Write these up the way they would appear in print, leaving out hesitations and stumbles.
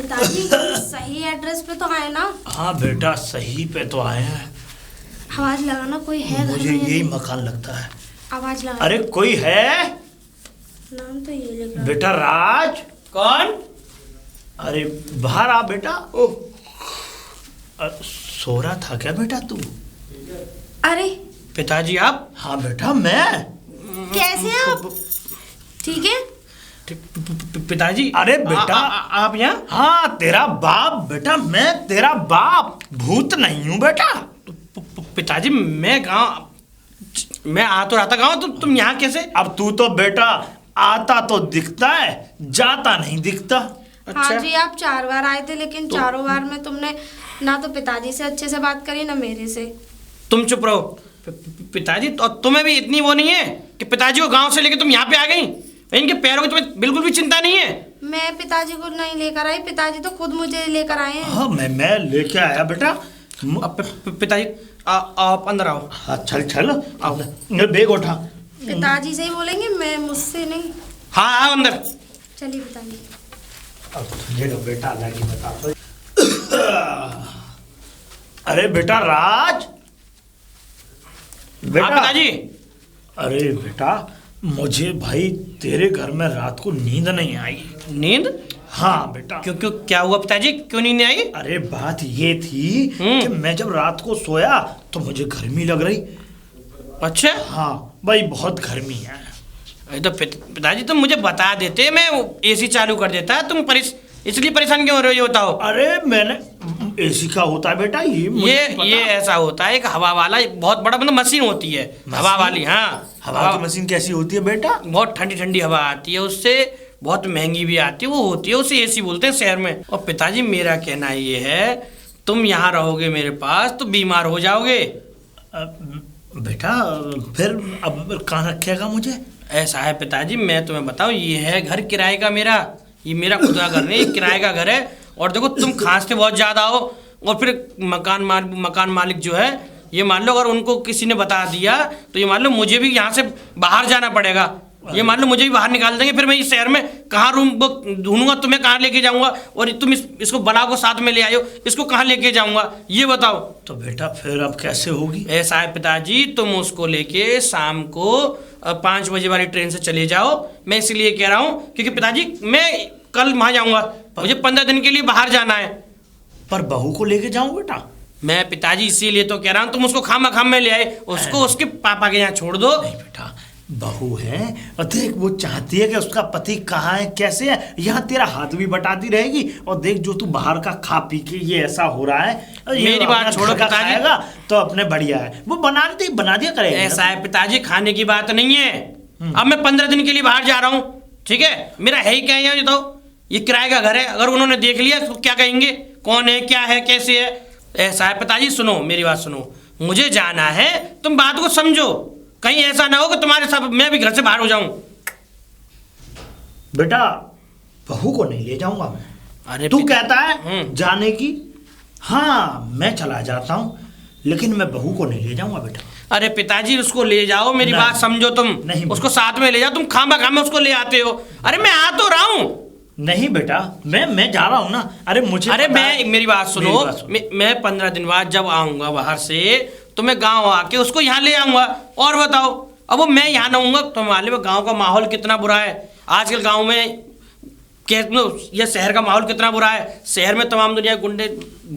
पिताजी सही एड्रेस पे तो आए ना? हाँ बेटा सही पे तो आए हैं। आवाज लगाना, कोई है घर मुझे में? यही मकान लगता है। आवाज लगा। अरे कोई है? नाम तो ये लिख रहा। बेटा राज। कौन? अरे बाहर आ बेटा। ओह सो रहा था क्या बेटा तू? अरे पिताजी आप? हाँ बेटा मैं। कैसे हैं आप? ठीक है? पिताजी अरे बेटा आप यहाँ? हाँ तेरा बाप बेटा, मैं तेरा बाप, भूत नहीं हूँ बेटा। पिताजी मैं गाँव, मैं आ तो रहा था गाँव, तुम यहाँ कैसे? अब तू तो बेटा आता तो दिखता है, जाता नहीं दिखता। हाँ जी, आप 4 बार आए थे, लेकिन चारों बार में तुमने ना तो पिताजी से अच्छे से बात करी ना मेरे से। तुम चुप रहो। पिताजी तो तुम्हें भी इतनी वो नहीं है कि पिताजी को गांव से लेके तुम यहाँ पे आ गई? इनके पैरों की तुम्हें बिल्कुल भी चिंता नहीं है? मैं पिताजी को नहीं लेकर आई, पिताजी तो खुद मुझे लेकर आए हैं। हाँ मैं लेके आया बेटा। पिताजी आप अंदर आओ। हाँ चल चल आओ, बैग उठा। पिताजी से ही बोलेंगे, मैं मुझसे नहीं। हाँ आओ अंदर। चलिए पिताजी। अब तुझे तो बेटा अलग ही बता दो। अरे बेटा राज। बेटा पिताजी। अरे बेटा मुझे भाई तेरे घर में रात को नींद नहीं आई। नींद? हाँ बेटा। क्यों क्यों क्या हुआ पिताजी, क्यों नींद नहीं आई? अरे बात ये थी कि मैं जब रात को सोया तो मुझे गर्मी लग रही। अच्छा हाँ भाई बहुत गर्मी है। अरे तो पिताजी तुम मुझे बता देते, मैं एसी चालू कर देता। तुम इसलिए परेशान क्यों हो रहे हो ये बताओ। अरे मैंने एसी का होता है बेटा ये ऐसा होता है, एक हवा वाला बहुत बड़ा मतलब मशीन होती है, हवा वाली। हाँ हवा की मशीन कैसी होती है बेटा? बहुत ठंडी ठंडी हवा आती है उससे, बहुत महंगी भी आती है, वो होती है, उसे एसी बोलते हैं शहर में। और पिताजी मेरा कहना ये है, तुम यहाँ रहोगे मेरे पास तो बीमार हो जाओगे। बेटा फिर अब कहाँ रखेगा मुझे? ऐसा है पिताजी, मैं तुम्हें बताऊं, ये है घर किराए का मेरा, ये मेरा खुद का घर नहीं, ये किराए का घर है। और देखो तुम खांसते बहुत ज़्यादा हो, और फिर मकान मालिक जो है, ये मान लो अगर उनको किसी ने बता दिया तो ये मान लो मुझे भी यहाँ से बाहर जाना पड़ेगा। ये मान लो मुझे भी बाहर निकाल देंगे, फिर मैं इस शहर में कहाँ रूम ढूंढूंगा, तुम्हें कहाँ लेके जाऊंगा? और तुम इसको बला को साथ में ले आए हो, इसको कहाँ लेके जाऊंगा ये बताओ। तो बेटा फिर अब कैसे होगी? ऐसा है पिताजी, तुम उसको लेके शाम को 5 बजे वाली ट्रेन से चले जाओ। मैं इसलिए कह रहा हूँ क्योंकि पिताजी मैं कल वहाँ जाऊँगा, मुझे 15 दिन के लिए बाहर जाना है। पर बहू को लेके जाऊँ बेटा? मैं पिताजी इसीलिए तो कह रहा हूँ, तुम उसको खाम में ले आए, उसको उसके पापा के यहाँ छोड़ दो। नहीं बेटा, बहू है और देख वो चाहती है कि उसका पति कहाँ है, कैसे है, यहाँ तेरा हाथ भी बटाती रहेगी। और देख जो तू बाहर का खा पी के ये ऐसा हो रहा है, मेरी बात छोड़ो पिताजी, तो अपने बढ़िया है, वो बना दिया करेगा। ऐसा है पिताजी, खाने की बात नहीं है। अब मैं 15 दिन के लिए बाहर जा रहा हूँ, ठीक है? मेरा है ही क्या यहाँ, ये तो ये किराए का घर है, अगर उन्होंने देख लिया तो क्या कहेंगे, कौन है, क्या है, कैसे है। ऐसा है पिताजी, सुनो मेरी बात सुनो, मुझे जाना है, तुम बात को समझो, कहीं ऐसा ना हो कि तुम्हारे साथ मैं भी घर से बाहर हो जाऊं। बेटा बहू को नहीं ले जाऊंगा मैं। अरे तू कहता है जाने की, हाँ मैं चला जाता हूँ, लेकिन मैं बहू को नहीं ले जाऊंगा बेटा। अरे पिताजी उसको ले जाओ, मेरी बात समझो, तुम नहीं उसको साथ में ले जाओ, तुम खामा उसको ले आते हो। अरे मैं आ तो रहा हूँ। नहीं बेटा मैं जा रहा हूँ ना। अरे मुझे अरे मैं मेरी बात सुनो, मैं 15 दिन बाद जब आऊंगा बाहर से तो मैं गांव आके उसको यहाँ ले आऊंगा। और बताओ, अब वो मैं यहाँ ना आऊंगा तो मालूम है गांव का माहौल कितना बुरा है आजकल। गांव में ये शहर का माहौल कितना बुरा है। शहर में तमाम दुनिया गुंडे,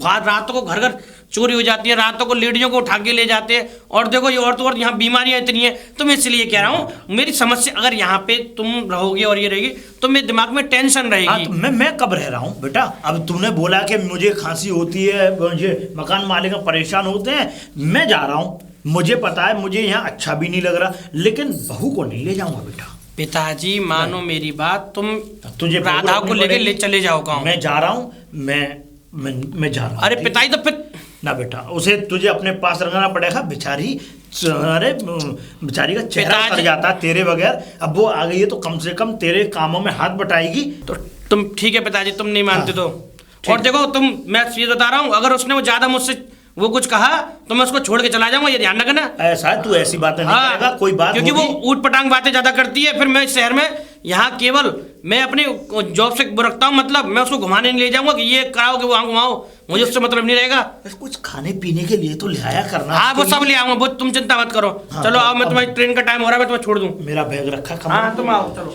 रातों को घर घर चोरी हो जाती है, रातों को लेडियों को उठा के ले जाते हैं। और देखो ये और यहाँ बीमारियां इतनी हैं। तो मैं इसलिए कह रहा हूँ, मेरी समस्या अगर यहाँ पे तुम रहोगे और ये रहेगी तो मेरे दिमाग में टेंशन रहेगी। तो मैं कब रह रहा हूँ बेटा? अब तूने बोला कि मुझे खांसी होती है, मुझे मकान मालिक परेशान होते हैं, मैं जा रहा हूँ, मुझे पता है, मुझे यहाँ अच्छा भी नहीं लग रहा, लेकिन बहू को नहीं ले जाऊंगा बेटा। पिताजी मानो मेरी बात, तुम तुझे राधा को लेके ले चले जाओ गाँव। मैं जा रहा हूँ, मैं जा रहा हूँ। अरे पिताजी तो फिर ना बेटा, उसे तुझे अपने पास रखना पड़ेगा, बेचारी। अरे बेचारी का चेहरा उतर जाता है तेरे बगैर। अब वो आ गई है तो कम से कम तेरे कामों में हाथ बटाएगी। तो तुम ठीक है पिताजी, तुम नहीं मानते तो। और देखो मैं ये बता रहा हूँ, अगर उसने वो ज्यादा मुझसे वो कुछ कहा तो मैं उसको छोड़ के चला जाऊंगा, ये ध्यान रखना। ऐसा है, तू ऐसी बातें नहीं करेगा, कोई बात क्योंकि वो ऊट पटांग बातें ज्यादा करती है। फिर मैं इस शहर में यहाँ केवल मैं अपने जॉब से रखता हूँ मतलब, मैं उसको घुमाने नहीं ले जाऊंगा कि ये कराओ कि वहाँ घुमाओ, मुझे उससे मतलब नहीं रहेगा। कुछ खाने पीने के लिए तो ले आया करना। हाँ वो सब ले आऊंगा, वो तुम चिंता मत करो। हाँ, चलो तो आओ, मैं तुम्हारी ट्रेन का टाइम हो रहा है, मैं तुम्हें छोड़ दूँ। मेरा बैग रखा कमरे हाँ में। तुम आओ, चलो।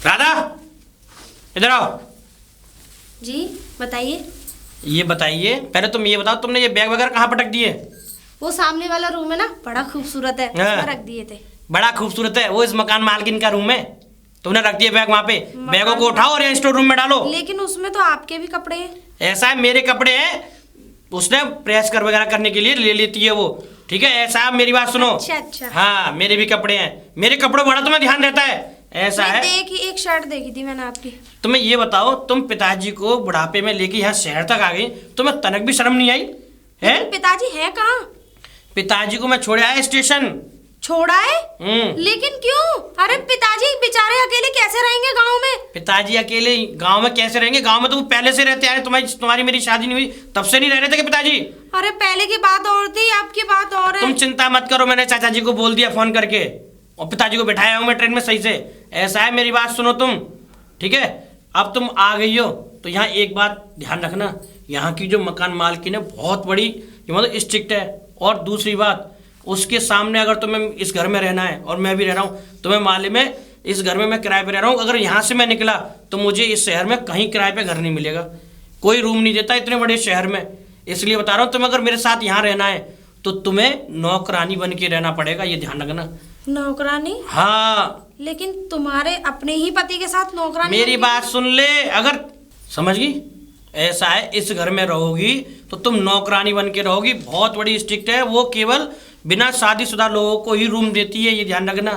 राधा इधर आओ। जी बताइए। ये बताइए, पहले तुम ये बताओ, तुमने ये बैग वगैरह कहाँ पटक दिए? वो सामने वाला रूम है ना, बड़ा खूबसूरत है, हाँ। उसमें रख दिए थे। बड़ा खूबसूरत है, वो इस मकान मालकिन का रूम है, तुमने रख दिए बैग वहाँ पे। बैगों को उठाओ और यहाँ स्टोर रूम में डालो। लेकिन उसमें तो आपके भी कपड़े हैं। ऐसा है, मेरे कपड़े हैं, उसने प्रेस कर वगैरह करने के लिए ले लेती है वो, ठीक है। ऐसा है, मेरी बात सुनो। अच्छा अच्छा। हाँ मेरे भी कपड़े हैं, मेरे कपड़ों बड़ा तुम्हें ध्यान रहता है। ऐसा है, देखी एक शर्ट देखी थी मैंने आपकी। तुम्हें ये बताओ, तुम पिताजी को बुढ़ापे में लेके यहाँ शहर तक आ गई, तुम्हें तनक भी शर्म नहीं आई है? पिताजी हैं कहाँ? पिताजी को मैं छोड़ आया स्टेशन। छोड़ा है? लेकिन क्यों? अरे पिताजी बेचारे अकेले कैसे रहेंगे गांव में? पिताजी अकेले गांव में कैसे रहेंगे? गांव में तो वो पहले से रहते आ रहे, तुम्हारी मेरी शादी नहीं हुई तब से नहीं रह रहे थे कि पिताजी? अरे पहले की बात और थी, आपकी बात और है। तुम चिंता मत करो, मैंने चाचा जी को बोल दिया फोन करके, और पिताजी को बैठाया हूँ मैं ट्रेन में सही से। ऐसा है, मेरी बात सुनो तुम, ठीक है। अब तुम आ गई हो तो यहाँ एक बात ध्यान रखना, यहाँ की जो मकान मालकिन है बहुत बड़ी, मतलब स्ट्रिक्ट है। और दूसरी बात, उसके सामने अगर तुम्हें इस घर में रहना है, और मैं भी रह रहा हूँ, तुम्हें मालूम है इस घर में मैं किराए पे रह रहा हूँ, अगर यहाँ से मैं निकला तो मुझे इस शहर में कहीं किराए पे घर नहीं मिलेगा, कोई रूम नहीं देता इतने बड़े शहर में। इसलिए बता रहा हूँ, तुम अगर मेरे साथ यहाँ रहना है तो तुम्हें नौकरानी बन के रहना पड़ेगा, ये ध्यान रखना। नौकरानी? हाँ। लेकिन तुम्हारे अपने ही पति के साथ नौकरानी? मेरी बात सुन ले, अगर समझ गई, ऐसा है, इस घर में रहोगी तो तुम नौकरानी बन के रहोगी, बहुत बड़ी स्ट्रिक्ट है वो, केवल बिना शादीशुदा लोगों को ही रूम देती है, ये ध्यान रखना।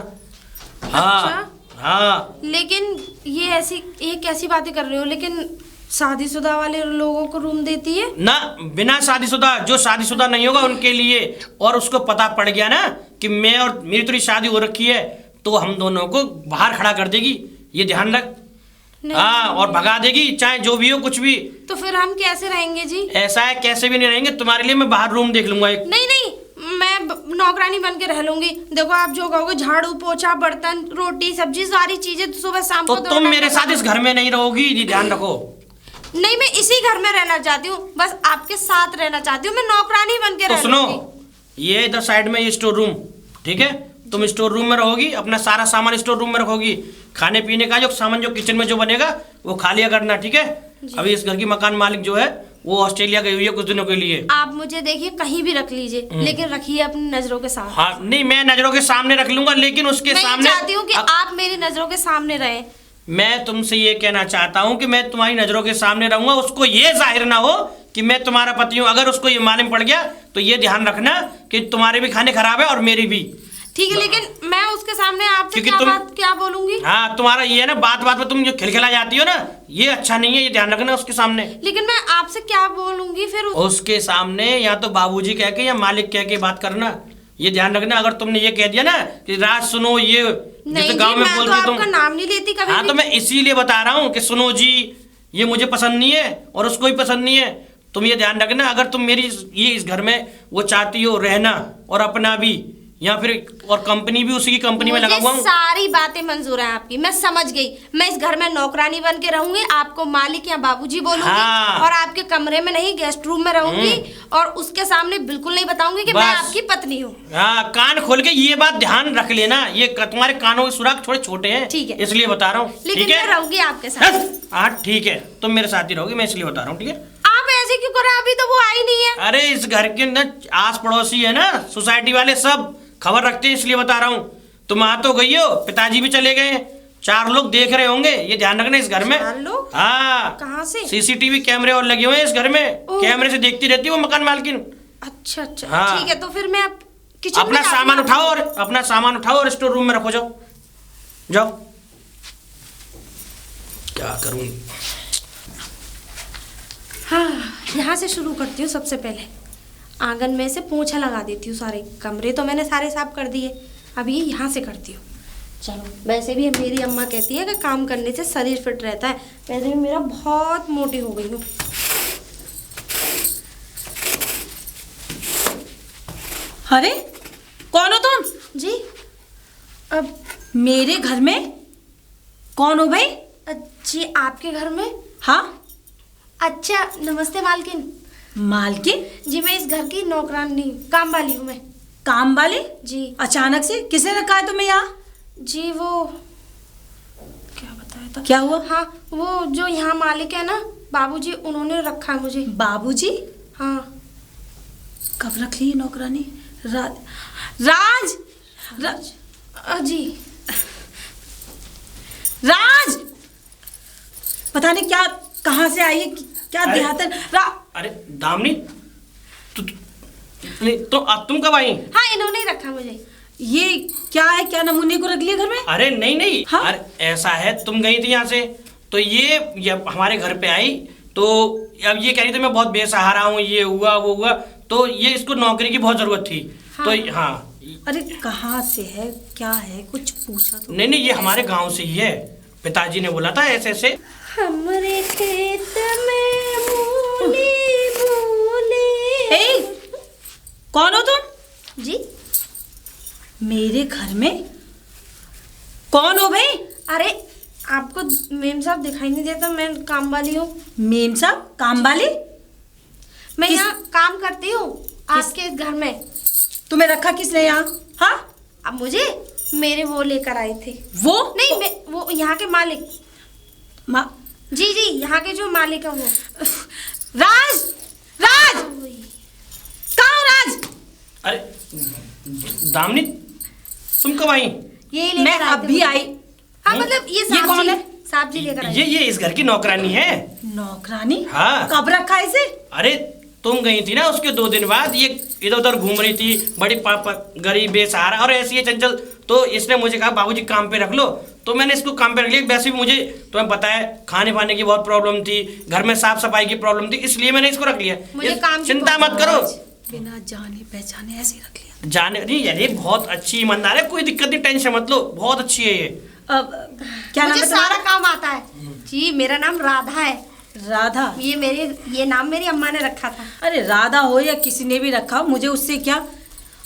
हाँ। अच्छा? हाँ। लेकिन ये कैसी बातें कर रहे हो? लेकिन शादीशुदा वाले लोगों को रूम देती है ना? बिना शादीशुदा, जो शादीशुदा नहीं होगा उनके लिए। और उसको पता पड़ गया ना कि मैं और मेरी थोड़ी शादी हो रखी है, तो हम दोनों को बाहर खड़ा कर देगी, ये ध्यान रख। हाँ, और भगा देगी, चाहे जो भी हो, कुछ भी। तो फिर हम कैसे रहेंगे जी? ऐसा है, कैसे भी नहीं रहेंगे, तुम्हारे लिए मैं बाहर रूम देख लूंगा एक। नहीं नहीं, मैं नौकरानी बन के रह लूंगी। देखो आप जो कहोगे, झाड़ू पोछा बर्तन रोटी सब्जी सारी चीजें सुबह शाम तो को। तुम मेरे साथ इस घर में नहीं रहोगी, ये ध्यान रखो। नहीं, मैं इसी घर में रहना चाहती हूँ, बस आपके साथ रहना चाहती हूँ, मैं नौकरानी बन के तो रह सुनो, लूंगी। ये इधर साइड में ये स्टोर रूम, ठीक है, तुम स्टोर रूम में रहोगी, अपना सारा सामान स्टोर रूम में रखोगी, खाने पीने का जो सामान जो किचन में जो बनेगा वो खा लिया करना, ठीक है। अभी इस घर की मकान मालिक जो है वो ऑस्ट्रेलिया गई हुई है कुछ दिनों के लिए। आप मुझे देखिए कहीं भी रख लीजिए, लेकिन रखिए अपनी नजरों के सामने। हाँ नहीं, मैं नजरों के सामने रख लूंगा, लेकिन उसके मैं सामने चाहती हूँ कि आप मेरी नजरों के सामने रहें। मैं तुमसे ये कहना चाहता हूँ कि मैं तुम्हारी नजरों के सामने रहूंगा, उसको ये जाहिर ना हो कि मैं तुम्हारा पति हूँ। अगर उसको ये मालूम पड़ गया तो ये ध्यान रखना कि तुम्हारे भी खाने खराब है और मेरी भी। ठीक है, लेकिन मैं उसके सामने आपसे क्या बोलूंगी? हाँ, तुम्हारा ये है ना, बात बात में तुम जो खिलखिला जाती हो ना, ये अच्छा नहीं है, ये ध्यान रखना उसके सामने। लेकिन मैं आपसे क्या बोलूंगी फिर? उसके सामने या तो बाबूजी कह के या मालिक कह के बात करना, ये ध्यान रखना। अगर तुमने ये कह दिया ना कि राज सुनो, ये जैसे गांव में बोल रही तुम, नाम नहीं लेती कभी। हाँ, तो मैं इसीलिए बता रहा हूँ कि सुनो जी, ये मुझे पसंद नहीं है और उसको भी पसंद नहीं है। तुम ये ध्यान रखना, अगर तुम मेरी ये इस घर में वो चाहती हो रहना और अपना भी, या फिर और कंपनी भी उसी की कंपनी में लगा हुआ हूं। सारी बातें मंजूर है आपकी, मैं समझ गई। मैं इस घर में नौकरानी बन के रहूंगी, आपको मालिक या बाबूजी बोलूंगी। हाँ। और आपके कमरे में नहीं, गेस्ट रूम में रहूंगी, और उसके सामने बिल्कुल नहीं बताऊंगी कि मैं आपकी पत्नी हूँ। हाँ, कान खोल के ये बात ध्यान रख लेना, ये तुम्हारे कानों के सुराख थोड़े छोटे हैं, ठीक है, इसलिए बता रहा हूँ। लेकिन मैं रहूंगी आपके साथ। हाँ ठीक है, तुम मेरे साथ ही रहोगी, मैं इसलिए बता रहा हूँ, ठीक है। आप ऐसे क्यों कर रहे हैं? अभी तो वो आई नहीं है। अरे इस घर के ना आस पड़ोसी है ना, सोसाइटी वाले सब खबर रखते हैं, इसलिए बता रहा हूँ। तुम आ तो गई हो, पिताजी भी चले गए, 4 लोग देख रहे होंगे, ये ध्यान रखना इस घर में। 4 लोग? हाँ। कहाँ से? सीसीटीवी कैमरे और लगे हुए हैं इस घर में, कैमरे से देखती रहती है वो मकान मालकिन। अच्छा अच्छा, हाँ। ठीक है, तो फिर मैं किचन अपना सामान उठाओ और स्टोर रूम में रखो, जाओ जाओ। क्या करूं? हाँ, यहाँ से शुरू करती हूँ। सबसे पहले आंगन में से पोंछा लगा देती हूँ, सारे कमरे तो मैंने सारे साफ कर दिए, अब ये यहाँ से करती हूँ। चलो, वैसे भी मेरी अम्मा कहती है कि काम करने से शरीर फिट रहता है, वैसे भी मेरा बहुत मोटी हो गई हूँ। अरे कौन हो तुम? जी, अब मेरे घर में कौन हो भाई? जी आपके घर में। हाँ अच्छा नमस्ते मालकिन। मालकिन? जी मैं इस घर की नौकरानी काम वाली हूँ मैं। काम वाली? जी। अचानक से किसने रखा है तुम्हें यहाँ? जी वो क्या बताया था? क्या हुआ? हाँ वो जो यहाँ मालिक है ना बाबूजी, उन्होंने रखा है मुझे। बाबूजी? हाँ। कब रख ली नौकरानी? राज जी राज पता नहीं क्या कहाँ से आई है, क्या देहात है। अरे दामिनी तुम कब आई? हाँ इन्होंने ही रखा मुझे। ये क्या है, क्या नमूने को रख लिया घर में? अरे नहीं हाँ? अरे ऐसा है, तुम गई थी यहाँ से तो ये हमारे घर पे आई तो अब ये कह रही थी मैं बहुत बेसहारा हूँ, ये हुआ वो हुआ, तो ये इसको नौकरी की बहुत जरूरत थी। हाँ। तो हाँ। अरे कहाँ से है, क्या है, कुछ पूछा तो? नहीं ये हमारे गांव से ही है, पिताजी ने बोला था ऐसे ऐसे। हमरे खेत में मूली मूली। कौन हो तुम? जी मेरे घर में कौन हो भाई? अरे आपको मेम साहब दिखाई नहीं देता, मैं काम वाली हूँ। मेम साहब काम वाली? मैं किस- यहाँ काम करती हूँ आपके घर में। तुम्हें रखा किसने यहाँ? हाँ अब मुझे मेरे वो लेकर आए थे। वो नहीं वो यहाँ के मालिक। माँ जी यहाँ के जो मालिक है वो। राज राज कहाँ हो राज? अरे दामिनी तुम कब आई? ये मैं लेकर आए थे अभी मुझे। आई। हाँ मतलब ये साहब कौन जी- है? साहब जी लेकर आए। ये इस घर की नौकरानी है। नौकरानी? हाँ। कब रखा है इसे? अरे तुम गई थी ना उसके 2 दिन बाद, ये इधर उधर घूम रही थी, बड़ी पापा गरीब बेसहारा और ऐसी है चंचल, तो इसने मुझे कहा बाबूजी काम पे रख लो, तो मैंने इसको काम पे रख लिया। वैसे भी मुझे तुम्हें पता है खाने पाने की बहुत प्रॉब्लम थी, घर में साफ सफाई की प्रॉब्लम थी, इसलिए मैंने इसको रख लिया। मुझे काम की चिंता बहुत मत करो। बिना जाने पहचाने ऐसे ही रख लिया। जाने नहीं यार, बहुत अच्छी ईमानदार है, कोई दिक्कत नहीं, टेंशन मत लो, बहुत अच्छी है ये। अब क्या नाम मुझे है तुम्हारा? सारा काम आता है जी। मेरा नाम राधा है। राधा? ये नाम मेरी अम्मा ने रखा था। अरे राधा हो या किसी ने भी रखा हो, मुझे उससे क्या।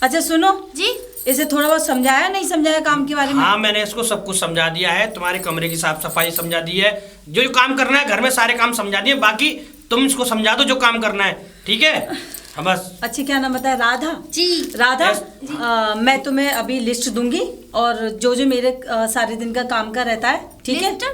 अच्छा सुनो जी इसे थोड़ा बहुत समझाया नहीं समझाया काम के बारे में? हाँ मैंने इसको सब कुछ समझा दिया है, तुम्हारे कमरे की साफ सफाई समझा दी है, जो काम करना है घर में सारे काम समझा दिए, बाकी तुम इसको समझा दो जो काम करना है, ठीक है? हाँ बस। अच्छा क्या नाम बताया? राधा जी। राधा यस। मैं तुम्हें अभी लिस्ट दूंगी और जो जो मेरे सारे दिन का काम का रहता है, ठीक है? लिस्ट?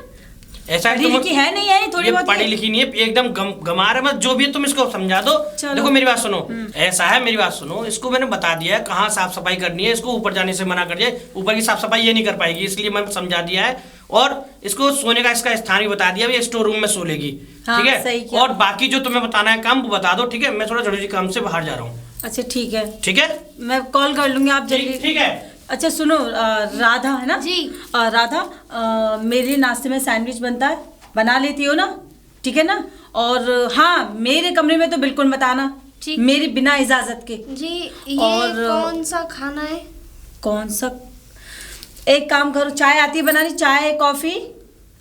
ऐसा है पढ़ी लिखी है नहीं है थोड़ी ये बहुत? पढ़ी लिखी नहीं है, एकदम गमार है, मत जो भी है तुम इसको समझा दो। चलो। देखो मेरी बात सुनो, ऐसा है मेरी बात सुनो, इसको मैंने बता दिया है कहाँ साफ सफाई करनी है, इसको ऊपर जाने से मना कर दिया, ऊपर की साफ सफाई ये नहीं कर पाएगी, इसलिए मैंने समझा दिया है, और इसको सोने का इसका स्थान भी बता दिया, ये स्टोर रूम में सो लेगी, हाँ, ठीक सही है? किया। और बाकी जो तुम्हें बताना है काम वो बता दो, ठीक है? मैं थोड़ा जरूरी काम से बाहर जा रहा हूँ, अच्छा ठीक है, ठीक है? मैं कॉल कर लूंगी, आप ठीक जल्दी। ठीक है। अच्छा सुनो राधा है ना जी। राधा मेरे नाश्ते में सैंडविच बनता है, बना लेती हो ना? ठीक है ना? और हाँ मेरे कमरे में तो बिल्कुल मत आना, ठीक। मेरी बिना इजाजत के। जी ये और कौन सा खाना है? कौन सा? एक काम करो, चाय आती है बनानी? चाय कॉफी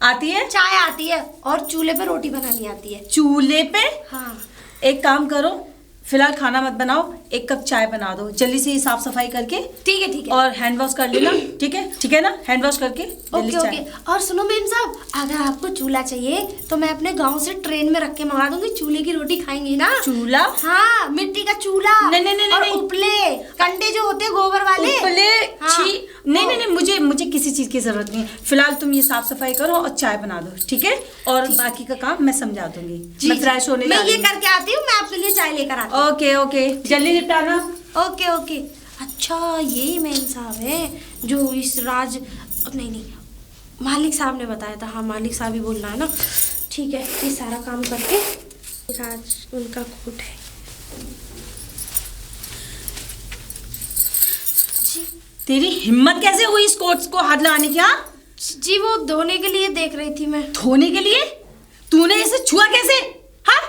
आती है? चाय आती है और चूल्हे पे रोटी बनानी आती है। चूल्हे पे? हाँ एक काम करो, फिलहाल खाना मत बनाओ, 1 कप चाय बना दो जल्दी से, ही साफ सफाई करके, ठीक है ठीक है। और हैंड वॉश कर लेना, ठीक है ना? हैंड वॉश करके जल्दी ओके चाय। ओके। और सुनो मेम साहब, अगर आपको चूल्हा चाहिए तो मैं अपने गांव से ट्रेन में रख के मंगा दूंगी, चूल्हे की रोटी खाएंगी ना? चूल्हा? हाँ मिट्टी का चूल्हा। नहीं, और नहीं। उपले कंडे जो होते हैं गोबर वाले। उपले? हाँ। छी, नहीं, मुझे किसी चीज की जरूरत नहीं है, फिलहाल तुम ये साफ सफाई करो और चाय बना दो, ठीक है? और बाकी का काम मैं समझा दूंगी। जी, मैं फ्रेश होने मैं जा रही ये हूँ। करके आती हूँ, मैं आपके लिए चाय लेकर आती हूँ। ओके जल्दी निपटाना। Okay okay. अच्छा यही मेम साहब है जो इस राज नहीं मालिक साहब ने बताया था। हाँ मालिक साहब ही बोलना है ना? ठीक है, ये सारा काम करके राज उनका कोट है। जी तेरी हिम्मत कैसे हुई इस कोट को हाथ लगाने की? हाँ जी वो धोने के लिए देख रही थी मैं। धोने के लिए? तूने इसे छुआ कैसे? हाँ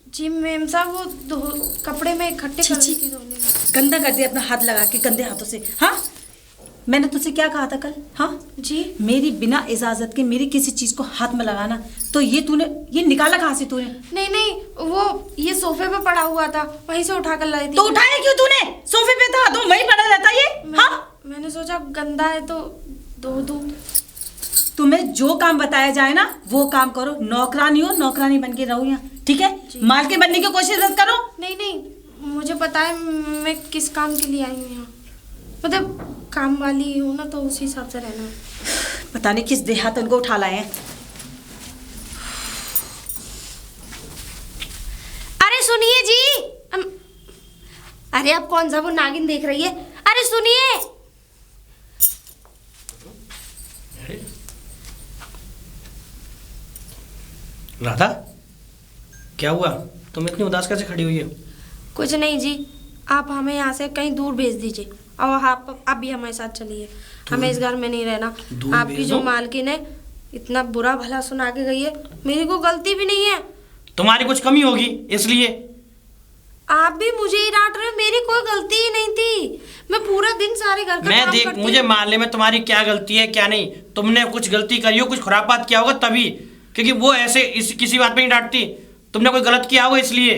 जी मेम साहब वो कपड़े में इकट्ठे कर रही थी धोने में। गंदा कर दिया अपना हाथ लगा के गंदे हाथों से। हाँ मैंने तुझसे क्या कहा था कल? हाँ जी मेरी बिना इजाजत के मेरी किसी चीज को हाथ में लगाना, तो ये निकाला कहाँ से तूने? नहीं वो ये सोफे पे पड़ा हुआ था, वहीं से उठा कर लाई थी। तो उठाया क्यों तूने? सोफे पे था तो वहीं पड़ा रहता ये। हाँ मैंने सोचा गंदा है तो धो दूं। तुम्हें जो काम बताया जाए ना वो काम करो, नौकरानी हो नौकरानी बन के रहो यहाँ, ठीक है? मालकिन बनने की कोशिश मत करो। नहीं नहीं, मुझे पता है मैं किस काम के लिए आई हूँ यहाँ, मतलब काम वाली हूँ ना, तो उसी हिसाब से रहना है। पता नहीं किस देहात उनको उठा लाए हैं। अरे सुनिए जी, अरे आप कौन सा वो नागिन देख रही है? अरे सुनिए। राधा, क्या हुआ? तुम इतनी उदास कैसे खड़ी हुई हो? कुछ नहीं जी, आप हमें यहाँ से कहीं दूर भेज दीजिए और आप भी हमारे साथ चलिए। हमें इस घर में नहीं रहना। आपकी जो मालकिन है इतना बुरा भला सुना के गई है, मेरी कोई गलती भी नहीं है। तुम्हारी कुछ कमी होगी इसलिए। आप भी मुझे ही डांट रहे हो, मेरी कोई गलती ही नहीं थी। मैं पूरा दिन सारे घर का मैं काम देख, करती मुझे हूँ। मालूम है तुम्हारी क्या गलती है क्या नहीं। तुमने कुछ गलती करी हो, कुछ खुरापात किया होगा तभी, क्योंकि वो ऐसे किसी बात पे नहीं डांटती। तुमने कोई गलत किया होगा इसलिए।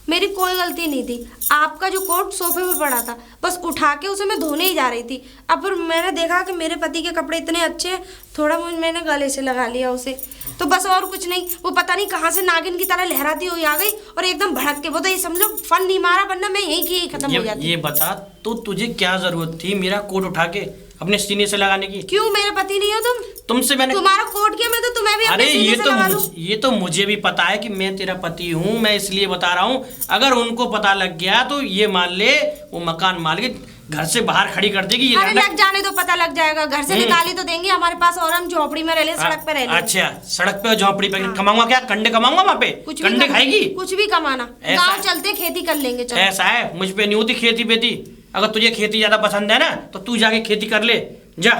मेरी कोई गलती नहीं थी। आपका जो कोट सोफे पे पड़ा था, बस उठा के उसे मैं धोने ही जा रही थी। अब फिर मैंने देखा कि मेरे पति के कपड़े इतने अच्छे हैं, थोड़ा मैंने गले से लगा लिया उसे, तो बस और कुछ नहीं। वो पता नहीं कहाँ से नागिन की तरह लहराती हुई आ गई और एकदम भड़क के, वो तो ये समझो फन नहीं मारा, वरना मैं यहीं की खत्म हो जाती। ये बता, तो तुझे क्या जरूरत थी मेरा कोट उठा के अपने सीने से लगाने की? क्यों, मेरे पति नहीं हो तुम? तुमसे मैंने तुम्हारा कोट किया, मैं तो तुम्हें भी अपने सीने से लगा लूं। ये तो मुझे भी पता है कि मैं तेरा पति हूँ, मैं इसलिए बता रहा हूँ। अगर उनको पता लग गया तो ये मान ले वो मकान मालिक घर से बाहर खड़ी कर देगी। ये अरे लग जाने तो पता लग जाएगा, घर से निकाली तो देंगे हमारे पास, और हम झोपड़ी में रह ले, सड़क पे रह ले। अच्छा, सड़क पे झोपड़ी पे कमाऊंगा क्या? कंडे कमाऊंगा वहाँ पे? कंडे खाएगी? कुछ भी कमाना, गाँव चलते खेती कर लेंगे। चलो। ऐसा है, मुझ पे नहीं होती खेती बेती। अगर तुझे खेती ज्यादा पसंद है ना तो तू जाके खेती कर ले जा।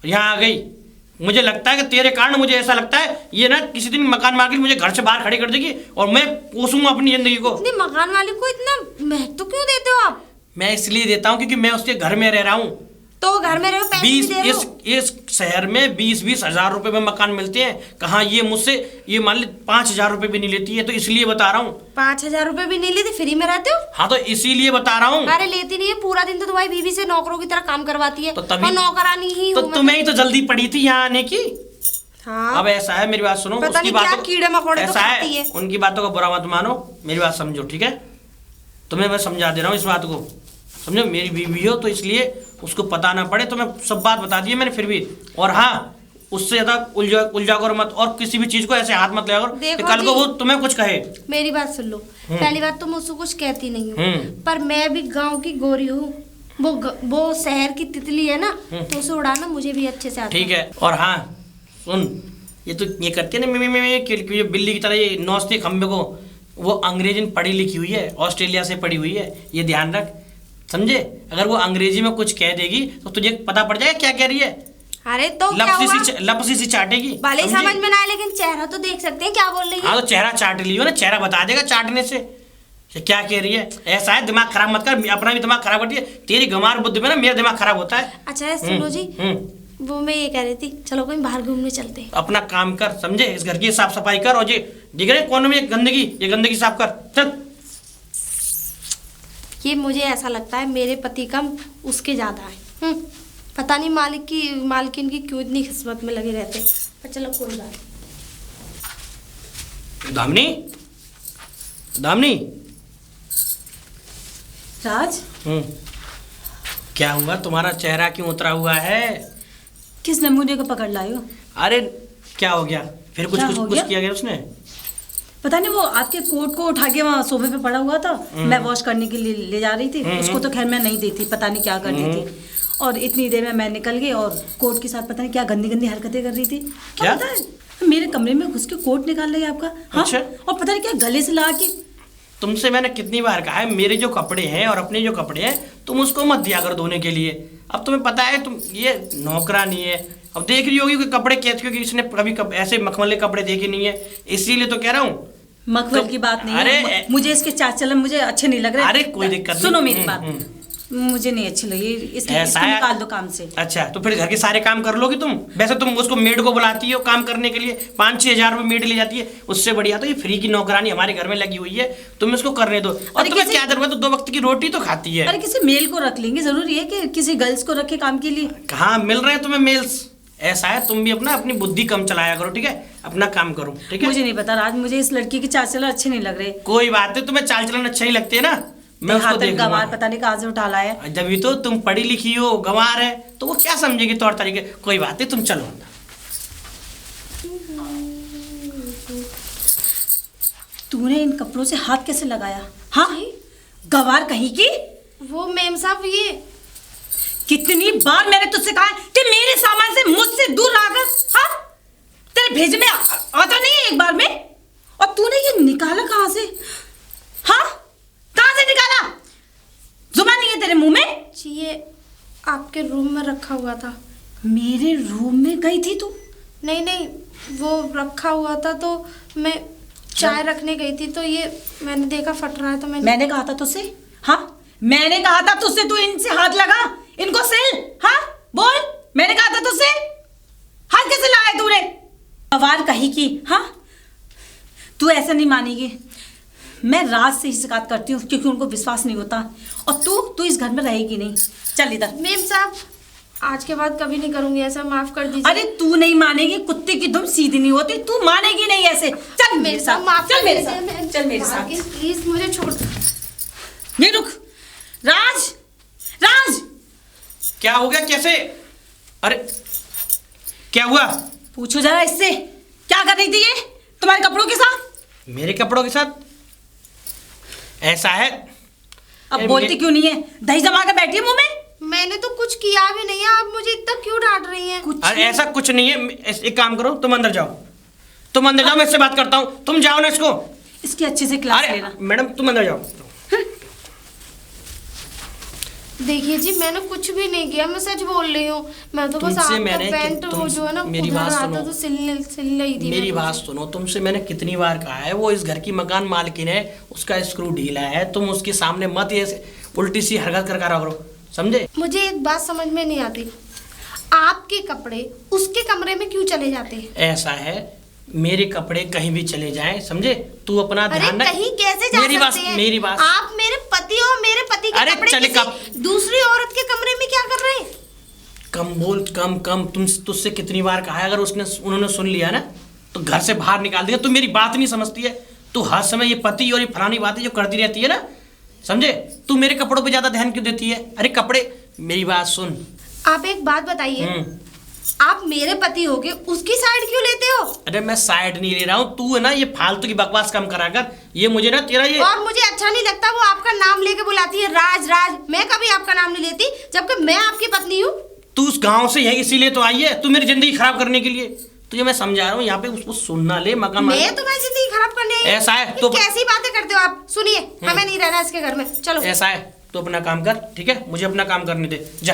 यहाँ आ गई, मुझे लगता है कि तेरे कारण, मुझे ऐसा लगता है ये ना किसी दिन मकान मालिक मुझे घर से बाहर खड़ी कर देगी और मैं पोसूंगा अपनी जिंदगी को। इतनी मकान मालिक को इतना महत्व क्यों देते हो आप? मैं इसलिए देता हूँ क्योंकि मैं उसके घर में रह रहा हूँ। तो घर में रहो, पैसे भी दे रहे हो। इस शहर में 20-20 हजार रुपए में मकान मिलते हैं। कहाँ ये मुझसे ये मान ले 5,000 रुपए भी नहीं लेती है, तो इसलिए बता रहा हूँ। 5,000 रुपए भी नहीं लेती, फ्री में रहते हो? हाँ तो इसीलिए बता रहा हूँ। अरे लेती नहीं है, पूरा दिन तो तुम्हारी बीवी से नौकरों की तरह काम करवाती है। तो तभी नौकरानी ही तो हूँ मैं। तुम्हें ही तो जल्दी पड़ी थी यहाँ आने की। हाँ। अब ऐसा है, मेरी बात सुनो। पता उसकी नहीं क्या बातों कीड़े मकोड़े तो ऐसा खाती है, है। उनकी बातों को बुरा मत मानो, मेरी बात समझो, ठीक है? तुम्हें मैं समझा दे रहा हूँ इस बात को, समझो। मेरी बीवी हो तो इसलिए उसको पता ना पड़े, तो मैं सब बात बता दी है मैंने फिर भी। और हाँ, उससे ज्यादा उलझा करो मत, और किसी भी चीज को ऐसे हाथ मत लगा करो कि कल को वो तुम्हें कुछ कहे। मेरी बात सुन लो, पहली बात तो मुझसे कुछ कहती नहीं हूँ, पर मैं भी गांव की गोरी हूँ। वो शहर की तितली है ना, तो उसे उड़ाना मुझे भी अच्छे से आता है। ठीक है। और हाँ सुन, ये तो ये करती है ना मैं बिल्ली की तरह ये नौचती खंबे को, वो अंग्रेजी में पढ़ी लिखी हुई है, ऑस्ट्रेलिया से पढ़ी हुई है, ये ध्यान रख, समझे? अगर वो अंग्रेजी में कुछ कह देगी तो तुझे पता पड़ जाएगा क्या कह रही है। अरे तो लपसी सी चाटेगी, भले समझ में ना आए, लेकिन चेहरा तो देख सकते हैं क्या बोल रही है। हाँ तो चेहरा चाट लियो ना, चेहरा बता देगा चाटने से क्या कह रही है। ऐसा है, दिमाग खराब मत कर, अपना भी दिमाग खराब करती है। तेरी गंवार बुद्धि में ना मेरा दिमाग खराब होता है। अच्छा सुनो जी, वो मैं ये कह रही थी, चलो कहीं बाहर घूमने चलते हैं। अपना काम कर, समझे? इस घर की साफ सफाई कर, और ये दिख रहे कोने में ये गंदगी साफ कर, चल। ये मुझे ऐसा लगता है मेरे पति कम उसके ज्यादा है। पता नहीं मालकिन की क्यों इतनी किस्मत में लगे रहते, पर चलो कोई बात नहीं। दामनी राज, क्या हुआ? तुम्हारा चेहरा क्यों उतरा हुआ है? किस नमूने को पकड़ लाए हो? अरे क्या हो गया? फिर कुछ किया गया उसने? पता नहीं, वो आपके कोट को उठा के वहाँ सोफे पे पड़ा हुआ था, मैं वॉश करने के लिए ले जा रही थी, उसको तो खैर मैं नहीं देती, पता नहीं क्या करती थी, और इतनी देर में मैं निकल गई और कोट के साथ पता नहीं क्या गंदी गंदी हरकतें कर रही थी। क्या? पता है, मेरे कमरे में घुस के कोट निकाल रही है आपका। हाँ? अच्छा। और पता नहीं क्या गले से ला के। तुमसे मैंने कितनी बार कहा है, मेरे जो कपड़े हैं और अपने जो कपड़े हैं तुम उसको मत दिया करो धोने के लिए। अब तुम्हें पता है तुम ये नौकरानी है, अब देख रही होगी कि कपड़े कैसे, क्योंकि इसने कभी ऐसे मखमले कपड़े देखे नहीं है, इसीलिए तो कह रहा हूँ। मखमल की बात नहीं है, मुझे इसके चाल चलन मुझे अच्छे नहीं लग रहे। अरे कोई दिक्कत नहीं, सुनो मेरी बात, मुझे नहीं अच्छी लगी, इसको निकाल दो काम से। अच्छा, तो फिर घर के सारे काम कर लोगी तुम? वैसे तुम उसको मेड को बुलाती हो काम करने के लिए, 5-6 हजार रुपये मेड ले जाती है, उससे बढ़िया तो ये फ्री की नौकरानी हमारे घर में लगी हुई है, तुम इसको करने दो। और तुम्हें क्या जरूरत है? 2 वक्त की रोटी तो खाती है। अरे किसी मेल को रख लेंगे, जरूरी है कि किसी गर्ल्स को रखे काम के लिए? कहाँ मिल रहे हैं तुम्हें मेल्स? ऐसा है तुम भी अपनी बुद्धि कम चलाया करो, ठीक है? अपना काम करो, ठीक है? मुझे नहीं पता राज, मुझे इस लड़की के चाल चलन अच्छे नहीं लग रहे। कोई बात नहीं, तुम्हें चाल चलन अच्छा ही लगती है ना, मैं उसको देख लूंगा। गंवार पता नहीं कहाँ से उठा लाया है। जब भी तो तुम पढ़ी लिखी हो, गंवार है तो वो क्या समझेगी तौर तरीके। कोई बात नहीं, तुम चलो अंदर। तूने इन कपड़ों से हाथ कैसे लगाया? हाँ, गंवार कहीं की। वो मेम साहब ये कितनी बार मैंने तुझसे कहा है कि मेरे सामान से मुझसे दूर रहा। हाँ, तेरे भेज में आता नहीं है एक बार में। और तूने ये निकाला कहाँ से? हाँ, कहाँ से निकाला? जुबान नहीं है तेरे मुंह में? जी ये आपके रूम में रखा हुआ था। मेरे रूम में गई थी तू? नहीं नहीं, वो रखा हुआ था तो मैं चाय रखने गई थी, तो ये मैंने देखा फट रहा है तो मैंने कहा था तुझसे। हाँ, मैंने कहा था तुझसे तू इनसे हाथ लगा, इनको सिल। हाँ बोल, मैंने कहा था तुझसे। हाथ कैसे लगाए तूने? गंवार कहीं की। हाँ, तू ऐसा नहीं मानेगी। मैं राज से ही शिकायत करती हूँ क्योंकि उनको विश्वास नहीं होता। और तू इस घर में रहेगी नहीं। चल इधर। मेम साहब आज के बाद कभी नहीं करूंगी ऐसा, माफ कर दीजिए। अरे तू नहीं मानेगी, कुत्ते की दुम सीधी नहीं होती। तू मानेगी नहीं ऐसे। चल मेरे साथ, माफ चल कर मेरे दीजिए, साथ, चल मेरे साथ। प्लीज मुझे छोड़। ये रुक। राज, राज क्या हो गया? कैसे? अरे क्या हुआ? पूछो जरा इससे, क्या कर रही थी ये तुम्हारे कपड़ों के साथ? मेरे कपड़ों के साथ? ऐसा है अब बोलती क्यों नहीं है? दही जमा के बैठी है मुंह में। मैंने तो कुछ किया भी नहीं है, आप मुझे इतना क्यों डांट रही हैं? अरे ऐसा कुछ नहीं है। एक काम करो, तुम अंदर जाओ, तुम अंदर जाओ, मैं इससे बात करता हूँ। तुम जाओ ना इसको। इसकी अच्छे से क्लास अरे लेना। मैडम तुम अंदर जाओ। देखिए जी, मैंने कुछ भी नहीं किया, मैं सच बोल रही हूँ। मैं तो बस तुमसे आपका मैंने पैंट वो जो है ना मेरी उधर बात रहा सुनो। था तो सिल रही थी। मेरी मैं बात सुनो, तुमसे मैंने कितनी बार कहा है, वो इस घर की मकान मालकिन है, उसका स्क्रू ढीला है, तुम उसके सामने मत ये उल्टी सी हरकत कर करो, समझे? मुझे एक बात समझ में नहीं आती, आपके कपड़े उसके कमरे में क्यों चले जाते हैं? ऐसा है, मेरे कपड़े कहीं भी चले जाएं, समझे? तू अपना अरे ध्यान रख। कहीं कैसे जा सकते हैं? मेरी बात। आप मेरे पति हो, मेरे पति के अरे कपड़े चले किसी दूसरी औरत के कमरे में क्या कर रहे हैं? कम बोल, कम। तुझसे कितनी बार कहा है, अगर उन्होंने सुन लिया ना तो घर से बाहर निकाल देगा। तू मेरी बात नहीं समझती है। तू हर समय ये पति और ये फलानी बातें जो करती रहती है ना, समझे? तू मेरे कपड़ों पे ज्यादा ध्यान क्यों देती है? अरे कपड़े, मेरी बात सुन। आप एक बात बताइए, आप मेरे पति होगे, उसकी साइड क्यों लेते हो? अरे मैं साइड नहीं ले रहा हूँ, तू है ना ये फालतू की बकवास कम करा कर। ये मुझे ना तेरा ये और मुझे अच्छा नहीं लगता, वो आपका नाम लेके बुलाती है राज राज। मैं कभी आपका नाम नहीं लेती, जबकि मैं आपकी पत्नी हूँ। तू उस गांव से है इसीलिए तो आई है, तू मेरी जिंदगी खराब करने के लिए। तुझे मैं समझा रहा हूँ, यहाँ पे उसको सुनना ले मकान। मैं तुम्हारी जिंदगी खराब करने आई? ऐसा है तो कैसी बातें करते हो आप? सुनिए, हमें नहीं रहना इसके घर में, चलो। ऐसा है तो अपना काम कर, ठीक है? मुझे अपना काम करने दे, जा।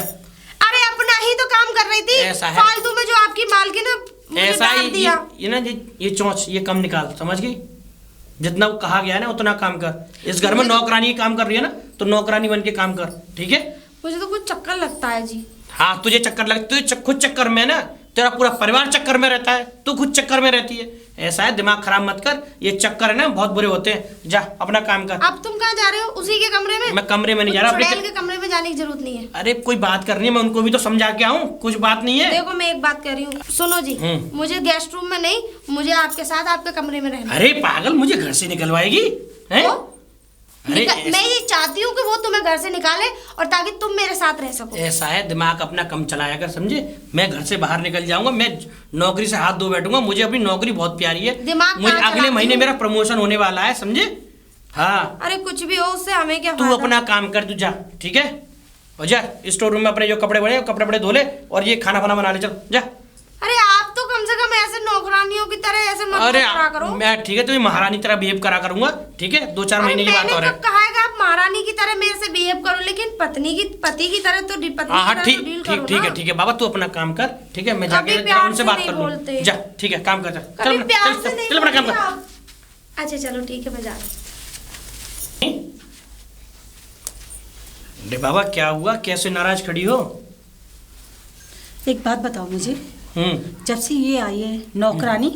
अरे अपना ही तो काम कर रही थी, ऐसा है। फालतू में जो आपकी मालकिन है मुझे ऐसा डांट ही दिया। ये ना ये चोंच ये कम निकाल, समझ गई? जितना वो कहा गया है ना उतना काम कर। इस घर में नौकरानी काम कर रही है ना, तो नौकरानी बन के काम कर, ठीक है? मुझे तो कुछ चक्कर लगता है जी। हाँ तुझे चक्कर लगता है, तुझे खुद चक्कर में ना, तेरा पूरा परिवार चक्कर में रहता है, तू खुद चक्कर में रहती है। ऐसा है, दिमाग खराब मत कर, ये चक्कर है ना बहुत बुरे होते हैं। जा अपना काम कर। अब तुम कहाँ जा रहे हो? उसी के कमरे में? मैं कमरे में नहीं जा रहा, चुड़ैल के कमरे में जाने की जरूरत नहीं है। अरे कोई बात करनी है, मैं उनको भी तो समझा के आऊँ, कुछ बात नहीं है। देखो मैं एक बात कर रही हूँ, सुनो जी, मुझे गेस्ट रूम में नहीं, मुझे आपके साथ आपके कमरे में रहना। अरे पागल, मुझे घर से निकलवाएगी हैं? अरे मैं ये चाहती हूँ कि वो तुम्हें घर से निकाले और ताकि तुम मेरे साथ रह सको। ऐसा है, दिमाग अपना कम चलाया कर, समझे? मैं घर से बाहर निकल जाऊंगा, मैं नौकरी से हाथ धो बैठूंगा। मुझे अपनी नौकरी बहुत प्यारी है। दिमाग मुझे कहाँ अगले महीने चलाती मेरा प्रमोशन होने वाला है, समझे? हाँ अरे कुछ भी हो, उससे हमें क्या तू फायदा? अपना काम कर, तू जा, ठीक है? और जा स्टोर रूम में अपने जो कपड़े बने कपड़े बड़े धो ले और ये खाना वाना बना ले, चल जा। अरे आप तो कम से कम ऐसे नौकरानियों की तरह ऐसे मत अरे करा करो। मैं ठीक है, तुम्हें महारानी तरह बिहेव करा करूंगा, ठीक है? 2-4 महीने की बात और है। मैंने कहा है कि आप महारानी की तरह मेरे से बिहेव करो, लेकिन पति की तरह तो डील ठीक है बाबा, तू अपना काम कर, ठीक है? मैं जाके उनसे बात कर लूँ। जा, ठीक है, काम कर, चल चल अपना काम कर। अच्छा चलो ठीक है, मैं जा रही हूँ। अरे बाबा क्या हुआ, कैसे नाराज खड़ी हो? एक बात बताओ मुझे, जब से ये आई है नौकरानी,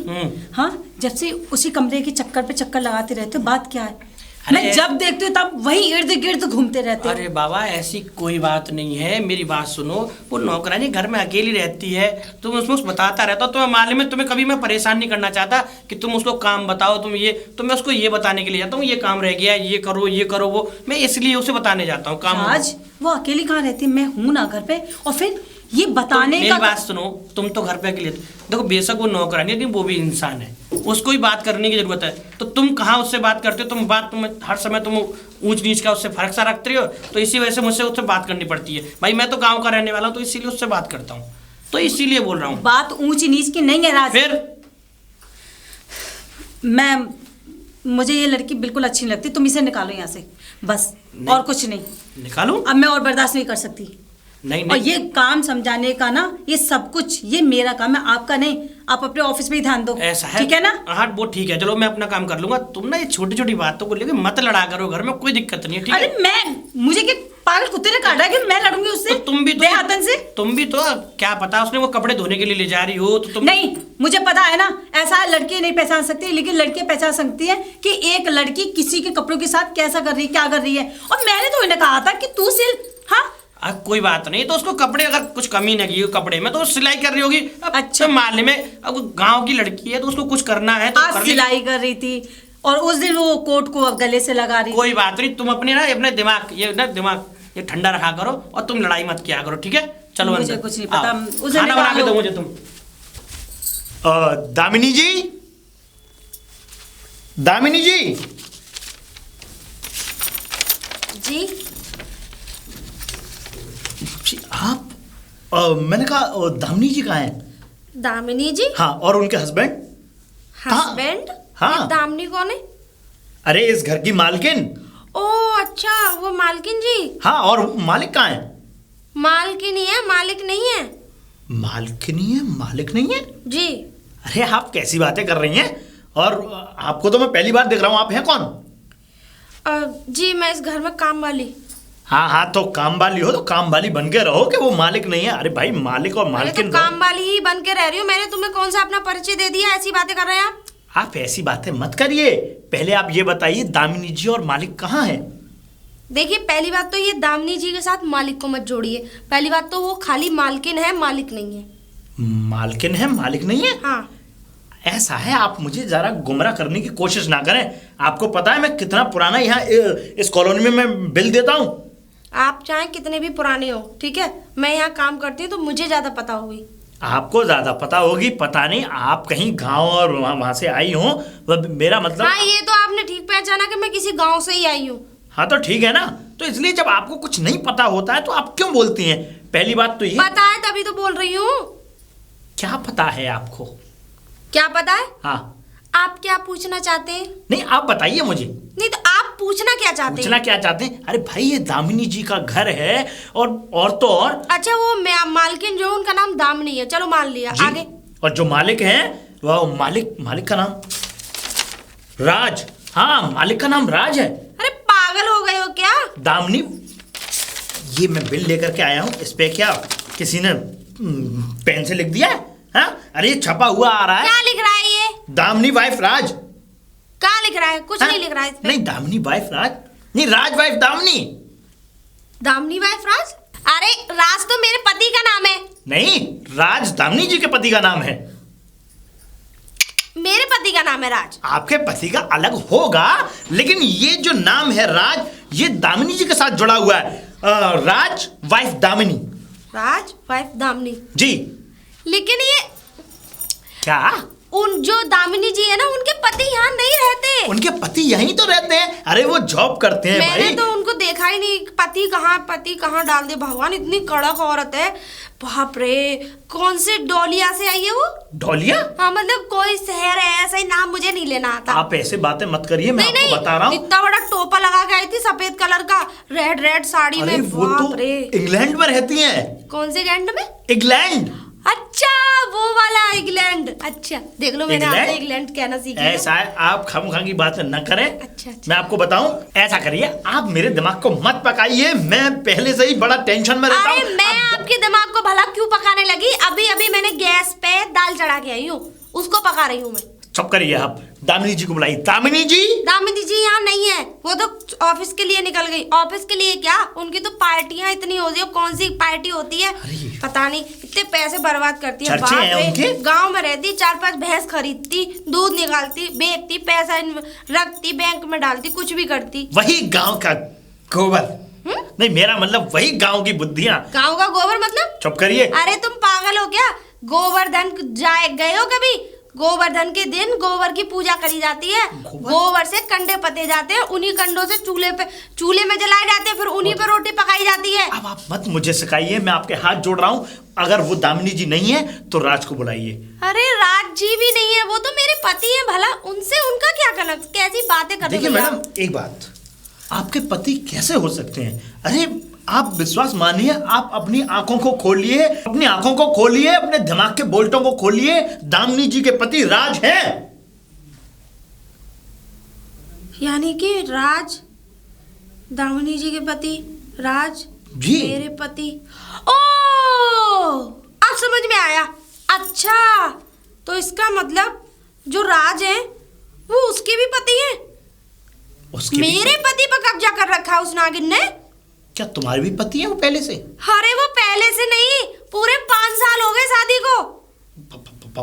हाँ, जब से उसी कमरे के चक्कर पे चक्कर लगाते रहते हो, बात क्या है? मैं जब देखती हूँ तब वही इर्द गिर्द घूमते रहते हो। अरे बाबा ऐसी कोई बात नहीं है, मेरी बात सुनो। वो नौकरानी घर में अकेली रहती है, तुम उसको बताता रहता हो। तुम्हें मालूम है, तुम्हें कभी मैं परेशान नहीं करना चाहता कि तुम उसको काम बताओ। तो मैं उसको ये बताने के लिए जाता हूँ, ये काम रह गया, ये करो वो, मैं इसलिए उसे बताने जाता हूँ काम। आज वो अकेली कहाँ रहती है, मैं हूँ ना घर पे। और फिर ये बताने मेरी का बात सुनो, तुम तो घर पे अकेले, देखो बेशक वो नौकरानी है लेकिन वो भी इंसान है, उसको ही बात करने की जरूरत है। तो तुम कहाँ उससे बात करते हो? तुम हर समय तुम ऊंच नीच का उससे फर्क सा रखते हो, तो इसी वजह से मुझसे उससे बात करनी पड़ती है। भाई मैं तो गाँव का रहने वाला हूँ, तो इसीलिए उससे बात करता हूँ, तो इसीलिए बोल रहा हूँ। बात ऊंच नीच की नहीं है राज। फिर मुझे ये लड़की बिल्कुल अच्छी नहीं लगती, तुम इसे निकालो यहाँ से बस, और कुछ नहीं। निकालूं? अब मैं और बर्दाश्त नहीं कर सकती। नहीं और ये काम समझाने का ना, ये सब कुछ ये मेरा काम है, आपका नहीं। आप अपने ऑफिस में ही ध्यान दो, ऐसा है? ठीक है ना? हाँ वो ठीक है, चलो मैं अपना काम कर लूंगा। तुम ना ये छोटी छोटी बातों को लेकर मत लड़ा करो, घर में कोई दिक्कत नहीं है, ठीक है? अरे मुझे क्या पागल कुत्ते ने काटा है कि मैं लड़ूंगी उससे? तो तुम भी तो क्या पता उसने वो कपड़े धोने के लिए ले जा रही हो तो तुम। नहीं, मुझे पता है ना, ऐसा लड़की नहीं पहचान सकती, लेकिन लड़कियां पहचान सकती है कि एक लड़की किसी के कपड़ों के साथ कैसा कर रही है, क्या कर रही है। और मैंने तो इन्हें कहा था कि तू सिल। हाँ कोई बात नहीं, तो उसको कपड़े अगर कुछ कमी लगी हो कपड़े में तो वो सिलाई कर रही होगी। अच्छा मालने में अब गांव की लड़की है तो उसको कुछ करना है तो आज सिलाई कर रही थी, और उस दिन वो कोट को अब गले से लगा रही। कोई बात नहीं, तुम अपने दिमाग ये ठंडा रखा करो और तुम लड़ाई मत किया करो, ठीक है? चलो मुझे कुछ नहीं पता, उसे खाना बना के दो मुझे तुम। दामिनी जी जी आप मैंने कहा दामिनी जी कहाँ हैं? दामिनी जी? हाँ, और उनके हस्बैंड? हस्बैंड? हाँ। दामिनी कौन है? अरे इस घर की मालकिन। ओ अच्छा, वो मालकिन जी। हाँ, और मालिक कहाँ है? मालकिन ही है, मालिक नहीं है। मालकिनी है, मालिक नहीं है जी। अरे आप कैसी बातें कर रही हैं? और आपको तो मैं पहली बार देख रहा हूँ, आप हैं कौन? जी मैं इस घर में काम वाली। हाँ, तो काम वाली हो तो काम वाली बन के रहो कि वो मालिक नहीं है। अरे भाई मालिक और मालकिन तो काम वाली ही बन के रह रही हूँ। मैंने तुम्हें कौन सा अपना परिचय दे दिया? ऐसी बातें कर रहे हैं आप ऐसी बातें मत करिए। पहले आप ये बताइए दामिनी जी और मालिक कहाँ है? देखिए पहली बात तो ये दामिनी जी के साथ मालिक को मत जोड़िए। पहली बात तो वो खाली मालकिन है, मालिक नहीं है। मालकिन है, मालिक नहीं है? हाँ। ऐसा है, आप मुझे जरा गुमराह करने की कोशिश ना करें। आपको पता है मैं कितना पुराना यहाँ इस कॉलोनी में मैं बिल देता हूँ। आप चाहे कितने भी पुराने हो, ठीक है, मैं यहाँ काम करती हूँ तो मुझे ज्यादा पता होगी। आपको ज्यादा पता होगी, पता नहीं आप कहीं गांव और वहां से आई हो, मेरा मतलब। हाँ ये तो आपने ठीक पहचाना कि मैं किसी गांव से ही आई हूँ। हाँ तो ठीक है ना, तो इसलिए जब आपको कुछ नहीं पता होता है तो आप क्यों बोलती हैं? पहली बात तो ये पता है तभी तो बोल रही हूँ। क्या पता है आपको? क्या पता है? हाँ। आप क्या पूछना चाहते हैं? नहीं आप बताइए मुझे। नहीं तो आप पूछना क्या चाहते हैं? पूछना क्या चाहते हैं? अरे भाई ये दामिनी जी का घर है, और तो और। अच्छा वो मालकिन जो उनका नाम दामिनी है, चलो मान लिया, आगे। और जो मालिक है वो मालिक का नाम राज। हाँ मालिक का नाम राज है। अरे पागल हो गए हो क्या? दामिनी, ये मैं बिल लेकर के आया हूँ, इस पे क्या किसी ने पेन से लिख दिया है? हाँ? अरे ये छपा हुआ आ रहा है। क्या लिख रहा है ये? दामिनी वाइफ राज। क्या लिख रहा है? कुछ नहीं लिख रहा है इस पे। नहीं दामिनी वाइफ राज नहीं, राज वाइफ दामिनी। दामिनी वाइफ राज? अरे राज तो मेरे पति का नाम है। नहीं, राज दामिनी जी के पति का नाम है। मेरे पति का नाम है राज। आपके पति का अलग होगा, लेकिन ये जो नाम है राज, ये दामिनी जी के साथ जुड़ा हुआ है। राज वाइफ दामिनी। राज वाइफ दामिनी जी। लेकिन ये क्या? उन जो दामिनी जी है ना, उनके पति यहाँ नहीं रहते। उनके पति यहीं तो रहते हैं। अरे वो जॉब करते हैं। मैंने भाई तो उनको देखा ही नहीं। पति कहाँ डाल दे भगवान, इतनी कड़क औरत है, बाप रे। कौन से डोलिया से आई है वो? डोलिया? हाँ मतलब कोई शहर है, ऐसा ही नाम मुझे नहीं लेना आता। आप ऐसे बातें मत करिए, मैं आपको बता रहा हूँ। इतना बड़ा टोपा लगा के आई थी सफेद कलर का, रेड साड़ी में। वो तो इंग्लैंड में रहती हैं। कौन से लैंड में? इंग्लैंड। अच्छा वो वाला इंग्लैंड। अच्छा देख लो, मैंने आपसे इंग्लैंड कहना सीख लिया। ऐसा है, आप खामखा की बात न करें। अच्छा। मैं आपको बताऊं, ऐसा करिए, आप मेरे दिमाग को मत पकाइए। मैं पहले से ही बड़ा टेंशन में रहता हूं। अरे मैं आपके दिमाग को भला क्यों पकाने लगी? अभी मैंने गैस पे दाल चढ़ा के आई हूँ, उसको पका रही हूँ मैं। चुप करिए आप, दामिनी जी को बुलाइए। दामिनी जी। दामिनी जी यहाँ नहीं है, वो तो ऑफिस के लिए निकल गई। ऑफिस के लिए क्या, उनकी तो पार्टियां इतनी होती है, कौन सी पार्टी होती है पता नहीं, इतने पैसे बर्बाद करती है। चर्चे हैं उनके। गांव में रहती, 4-5 भैंस खरीदती, दूध निकालती, बेचती, पैसा रखती, बैंक में डालती, कुछ भी करती। वही गांव का गोबर। नहीं, मेरा मतलब वही गांव की बुद्धियां। गांव का गोबर मतलब? चुप करिए। अरे तुम पागल हो क्या? गोवर्धन गए हो कभी? गोवर्धन के दिन गोबर की पूजा करी जाती है। गोबर से कंडे पते जाते हैं, उन्हीं कंडों से चूल्हे में जलाए जाते हैं, फिर उन्हीं पर रोटी पकाई जाती है। अब आप मत मुझे सिखाइए, मैं आपके हाथ जोड़ रहा हूँ। अगर वो दामिनी जी नहीं है तो राज को बुलाइए। अरे राज जी भी नहीं है, वो तो मेरे पति हैं। भला उनसे उनका क्या कनेक्ट? कैसी बातें कर रहे हो? देखिए मैडम, एक बात, आपके पति कैसे हो सकते हैं? अरे आप विश्वास मानिए, आप अपनी आंखों को खोलिए, अपनी आंखों को खोलिए, अपने दिमाग के बोल्टों को खोलिए। दामिनी जी के पति राज हैं। यानी कि राज, दामिनी जी के पति राज जी मेरे पति। ओ, अब समझ में आया। अच्छा, तो इसका मतलब जो राज है वो उसके भी पति हैं। मेरे पति पर कब्जा कर रखा है उस नागिन ने। क्या तुम्हारे भी पति हैं वो पहले से? अरे वो पहले से नहीं, पूरे 5 साल हो गए शादी को।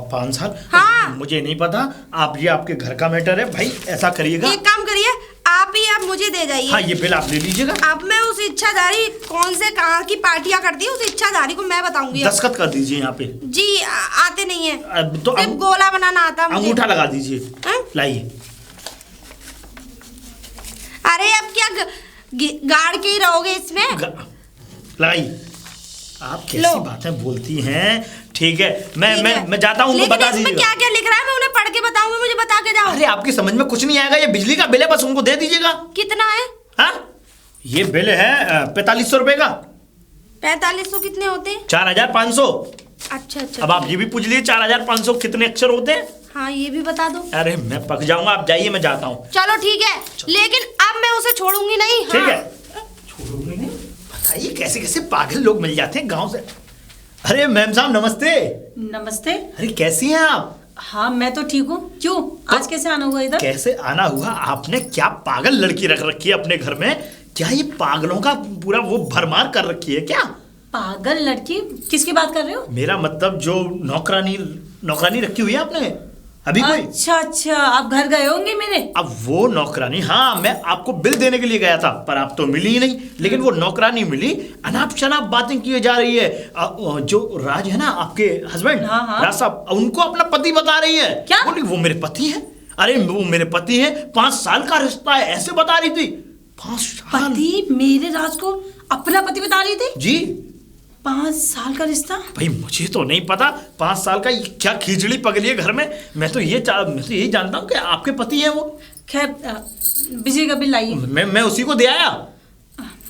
5 साल? हाँ। मुझे नहीं पता। आप ये आपके घर का मैटर है भाई, ऐसा करिएगा। एक काम करिए, आप ही आप मुझे दे जाइए। हाँ, ये बिल आप ले लीजिएगा। अब मैं उस इच्छाधारी कौन से कहाँ की पार्टियां करती है, उस इच्छाधारी को मैं बताऊंगी। दस्तखत कर दीजिए यहाँ पे। जी आते नहीं है, तो सिर्फ गोला बनाना आता मुझे। अंगूठा लगा दीजिए, लाइए। अरे अब क्या गाड़ के ही रहोगे इसमें? लगाइए। आप कैसी बातें बोलती हैं? ठीक है, मैं जाता हूँ, उनको बता दीजिएगा। क्या क्या लिख रहा है मैं उन्हें पढ़ के बताऊंगी, मुझे बता के जाओ। अरे आपकी समझ में कुछ नहीं आएगा, ये बिजली का बिल है, बस उनको दे दीजिएगा। कितना है? हाँ, ये बिल है 4500 रुपए का। 4500 कितने होते हैं? 4500। अच्छा। अब आप ये भी पूछ लीजिए 4500 कितने अक्षर होते हैं? हाँ, ये भी बता दो। अरे मैं पक जाऊंगा, आप जाइए, मैं जाता हूँ। चलो ठीक है, लेकिन अब मैं उसे छोड़ूंगी नहीं। ठीक है, छोड़ूंगी नहीं। बताइए कैसे कैसे पागल लोग मिल जाते हैं गांव से। अरे मैम साहब नमस्ते। नमस्ते। अरे कैसी हैं आप? हाँ मैं तो ठीक हूँ। क्यों, आज कैसे आना हुआ इधर? कैसे आना हुआ? आपने क्या पागल लड़की रख रखी है अपने घर में? क्या ये पागलों का पूरा वो भरमार कर रखी है क्या? पागल लड़की? किसकी बात कर रहे हो? मेरा मतलब जो नौकरानी रखी हुई है आपने अभी कोई? अच्छा, आप घर गए होंगे मेरे। अब वो नौकरानी, हाँ मैं आपको बिल देने के लिए गया था, पर आप तो मिली ही नहीं। लेकिन वो नौकरानी मिली, अनाप शनाप बातें की जा रही है। जो राज है ना आपके हस्बैंड, हाँ। राज साहब, उनको अपना पति बता रही है। क्या? बोली वो मेरे पति है। अरे वो मेरे पति है, 5 साल का रिश्ता है, ऐसे बता रही थी। 5 साल? पति मेरे राज को अपना पति बता रही थी? जी। 5 साल का रिश्ता? भाई मुझे तो नहीं पता 5 साल का क्या खिचड़ी पगली है घर में। मैं तो यही जानता हूँ कि आपके पति हैं वो। खैर, बिजली का बिल लाइए। मैं उसी को दे आया।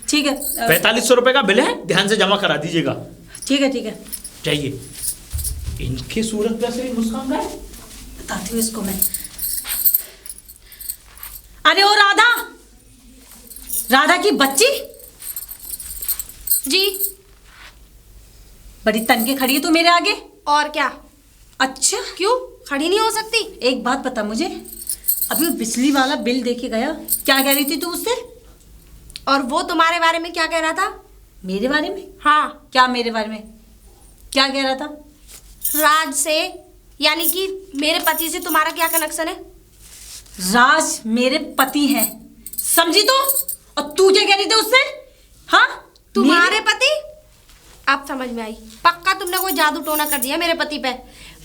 ठीक है। 4500 रुपए का बिल है, ध्यान से जमा करा दीजिएगा। ठीक है। जाइए। इनकी सूरत पे से मुस्कान गए। बताती हूँ इसको मैं। अरे ओ राधा की बच्ची जी। बड़ी तन के खड़ी है तू मेरे आगे। और क्या? अच्छा, क्यों खड़ी नहीं हो सकती? एक बात बता मुझे, अभी वो बिजली वाला बिल देके गया, क्या कह रही थी तू उससे? और वो तुम्हारे बारे में क्या कह रहा था? मेरे बारे में? हाँ। क्या मेरे बारे में क्या कह रहा था? राज से, यानी कि मेरे पति से तुम्हारा क्या कनेक्शन है? राज मेरे पति हैं, समझी तू? और तू क्या कह रही थी उससे? हाँ, तुम्हारे पति? अब समझ में आई, पक्का तुमने कोई जादू टोना कर दिया मेरे पति पे।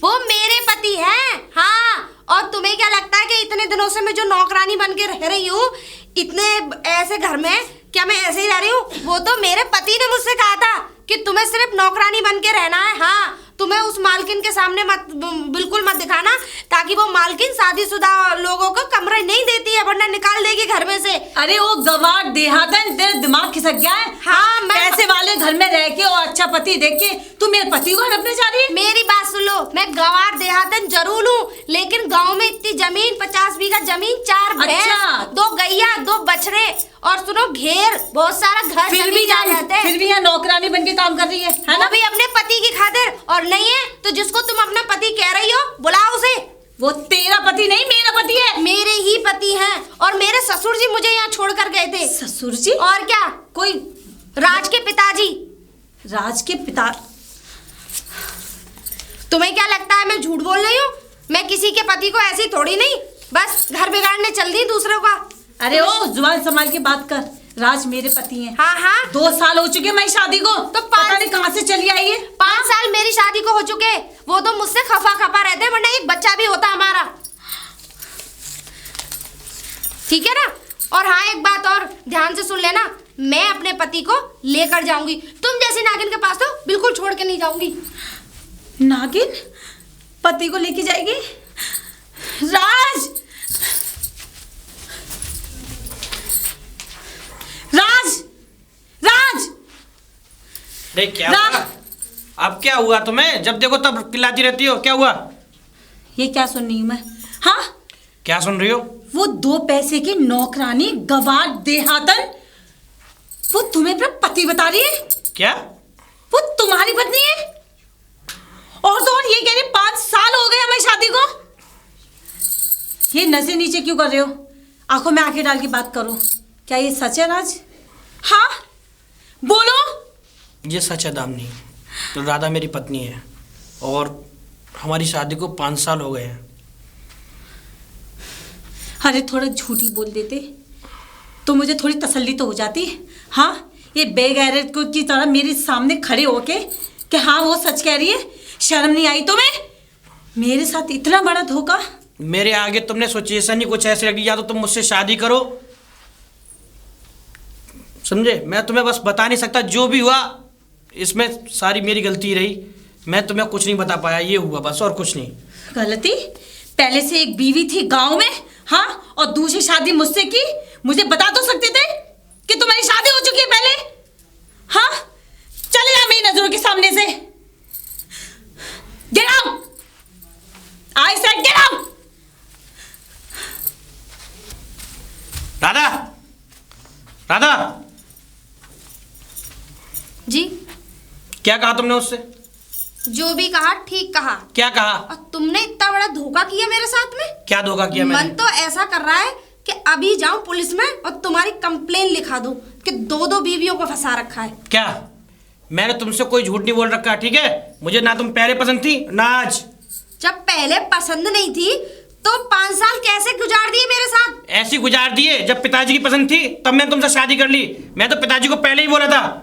वो मेरे पति हैं। हाँ, और तुम्हें क्या लगता है कि इतने दिनों से मैं जो नौकरानी बन के रह रही हूँ इतने ऐसे घर में, क्या मैं ऐसे ही रह रही हूँ? वो तो मेरे पति ने मुझसे कहा था कि तुम्हें सिर्फ नौकरानी बन के रहना है। हाँ, तुम्हें उस मालकिन के सामने बिल्कुल मत दिखाना, ताकि वो मालकिन शादीशुदा लोगों को कमरे नहीं देती है, वरना निकाल देगी घर में से। अरे वो गवार देहातन, तेरा दिमाग खिसक गया है। हाँ, मैं पैसे वाले घर में रह के और अच्छा पति देख के तू मेरे पति को हड़पने जा रही है? मेरी बात सुन लो, मैं गवार देहातन जरूर हूँ, लेकिन गांव में इतनी जमीन, 50 बीघा जमीन, 4 भैंस, 2 गैया, 2 बछड़े, और सुनो घेर, बहुत सारा घर, फिर भी यहाँ नौकरानी बन के काम कर रही है ना? भी अपने पति की खातिर। और नहीं है तो जिसको तुम अपना पति कह रही हो बुलाओ उसे। वो तेरा पति नहीं, मेरा पति है। मेरे ही पति हैं और मेरे ससुर जी मुझे यहाँ छोड़ कर गए थे। ससुर जी? और क्या, कोई राज के पिताजी। राज के पिता? तुम्हें क्या लगता है मैं झूठ बोल रही हूँ? मैं किसी के पति को ऐसी थोड़ी नहीं बस घर बिगाड़ने चल दी दूसरों का। अरे ओ, जुबान संभाल के बात कर। राज मेरे पति हैं। हाँ हाँ, 2 साल हो चुके मेरी शादी को, तो पता नहीं कहाँ से चली आई है। 5 साल मेरी शादी को हो चुके, वो तो मुझसे खफा खफा रहते, वरना एक बच्चा भी होता हमारा। ठीक है ना? और हाँ, एक बात और ध्यान से सुन लेना, मैं अपने पति को लेकर जाऊंगी। तुम जैसे नागिन के पास तो बिल्कुल छोड़ के नहीं जाऊंगी। नागिन पति को लेके जाएगी? राज, राज, राज! अरे क्या हुआ? अब क्या हुआ तुम्हें? जब देखो तब चिल्लाती रहती हो, क्या हुआ? ये क्या सुन रही हूँ मैं? हाँ, क्या सुन रही हो? वो 2 पैसे की नौकरानी गवार देहातन, वो तुम्हें अपना पति बता रही है? क्या? वो तुम्हारी पत्नी है? और तो और ये कह रही 5 साल हो गए हमें शादी को। ये नजर नीचे क्यों कर रहे हो? आंखों में आंखें डाल के बात करो। क्या ये सच है राज? हाँ बोलो। ये सच है दामिनी, तो राधा मेरी पत्नी है और हमारी शादी को 5 साल हो गए हैं। अरे थोड़ा झूठी बोल देते तो मुझे थोड़ी तसल्ली तो हो जाती। हाँ, ये बेगैरत को की तरह मेरे सामने खड़े होके कि हाँ वो सच कह रही है, शर्म नहीं आई तुम्हें? मेरे साथ इतना बड़ा धोखा। मेरे आगे तुमने सिचुएशन ही कुछ ऐसे रखी, या तो तुम मुझसे शादी करो, समझे? मैं तुम्हें बस बता नहीं सकता, जो भी हुआ इसमें सारी मेरी गलती रही। मैं तुम्हें कुछ नहीं बता पाया, ये हुआ बस, और कुछ नहीं। गलती? पहले से एक बीवी थी गांव में, हाँ, और दूसरी शादी मुझसे की। मुझे बता तो सकते थे कि तुम्हारी शादी हो चुकी है पहले। हाँ, चले जा मेरी नजरों के सामने से। Get out! I said get out! Radha, Radha! जी? क्या कहा तुमने उससे? जो भी कहा ठीक कहा। क्या कहा? और तुमने इतना बड़ा धोखा किया मेरे साथ में। क्या धोखा किया मैंने? मन तो ऐसा कर रहा है कि अभी जाऊं पुलिस में और तुम्हारी कंप्लेन लिखा दूं कि 2 बीवियों को फंसा रखा है। क्या? मैंने तुमसे कोई झूठ नहीं बोल रखा, ठीक है? मुझे ना तुम पहले पसंद थी ना आज। जब पहले पसंद नहीं थी तो 5 साल कैसे गुजार दिए मेरे साथ? ऐसी गुजार दिए, जब पिताजी की पसंद थी तब मैंने तुमसे शादी कर ली। मैं तो पिताजी को पहले ही बोला था।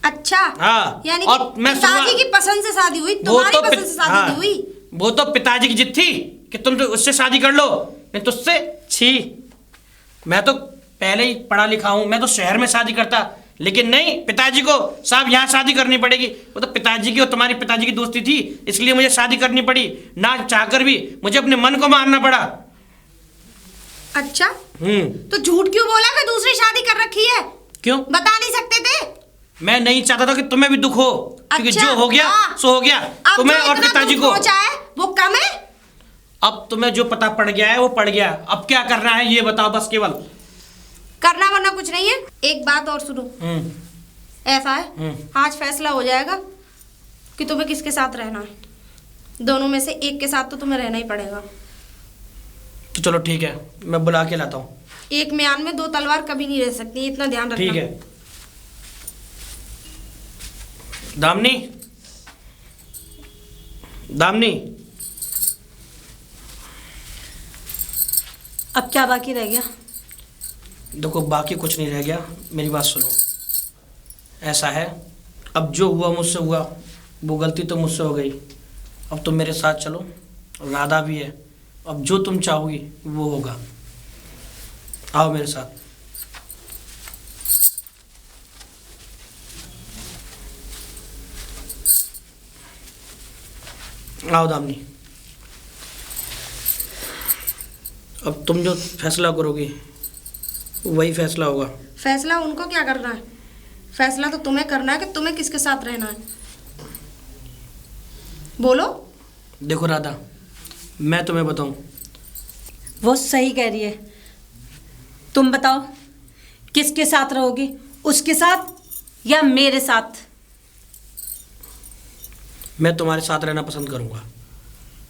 अच्छा, हाँ, यानी और कि मैं पिताजी की पसंद से शादी हुई, तुम्हारी पसंद से शादी हाँ, नहीं हुई। वो तो पिताजी की जिद थी कि तुम तो उससे शादी कर लो, नहीं तो उससे छी। मैं तो पहले ही पढ़ा लिखा हूं, मैं तो शहर में शादी करता, लेकिन नहीं, पिताजी को साहब यहाँ शादी करनी पड़ेगी। वो तो पिताजी की और तुम्हारी पिताजी की दोस्ती थी, इसलिए मुझे शादी करनी पड़ी। ना चाहकर भी मुझे अपने मन को मारना पड़ा। अच्छा, तो झूठ क्यों बोला कि दूसरी शादी कर रखी है? क्यों? बता नहीं सकते थे? मैं नहीं चाहता था कि तुम्हें भी दुख हो, क्योंकि अच्छा, जो हो गया हाँ। सो हो गया, अब तुम्हें जो और इतना पिताजी दुख को। पहुंचा है वो कम है? अब तुम्हें जो पता पड़ गया है वो पड़ गया, अब क्या करना है ये बताओ बस। केवल करना वरना कुछ नहीं है। एक बात और सुनो, ऐसा है आज फैसला हो जाएगा कि तुम्हें किसके साथ रहना है। दोनों में से एक के साथ तो तुम्हें रहना ही पड़ेगा। तो चलो ठीक है, मैं बुला के लाता हूँ। एक म्यान में 2 तलवार कभी नहीं रह सकती, इतना ध्यान रखना। ठीक है दामिनी, दामिनी, अब क्या बाकी रह गया? देखो बाकी कुछ नहीं रह गया, मेरी बात सुनो। ऐसा है, अब जो हुआ मुझसे हुआ, वो गलती तो मुझसे हो गई। अब तुम मेरे साथ चलो, राधा भी है, अब जो तुम चाहोगी वो होगा। आओ मेरे साथ। आओ दामिनी, अब तुम जो फैसला करोगी वही फैसला होगा। फैसला उनको क्या करना है? फैसला तो तुम्हें करना है कि तुम्हें किसके साथ रहना है। बोलो। देखो राधा, मैं तुम्हें बताऊं, वो सही कह रही है। तुम बताओ किसके साथ रहोगी, उसके साथ या मेरे साथ? मैं तुम्हारे साथ रहना पसंद करूंगा।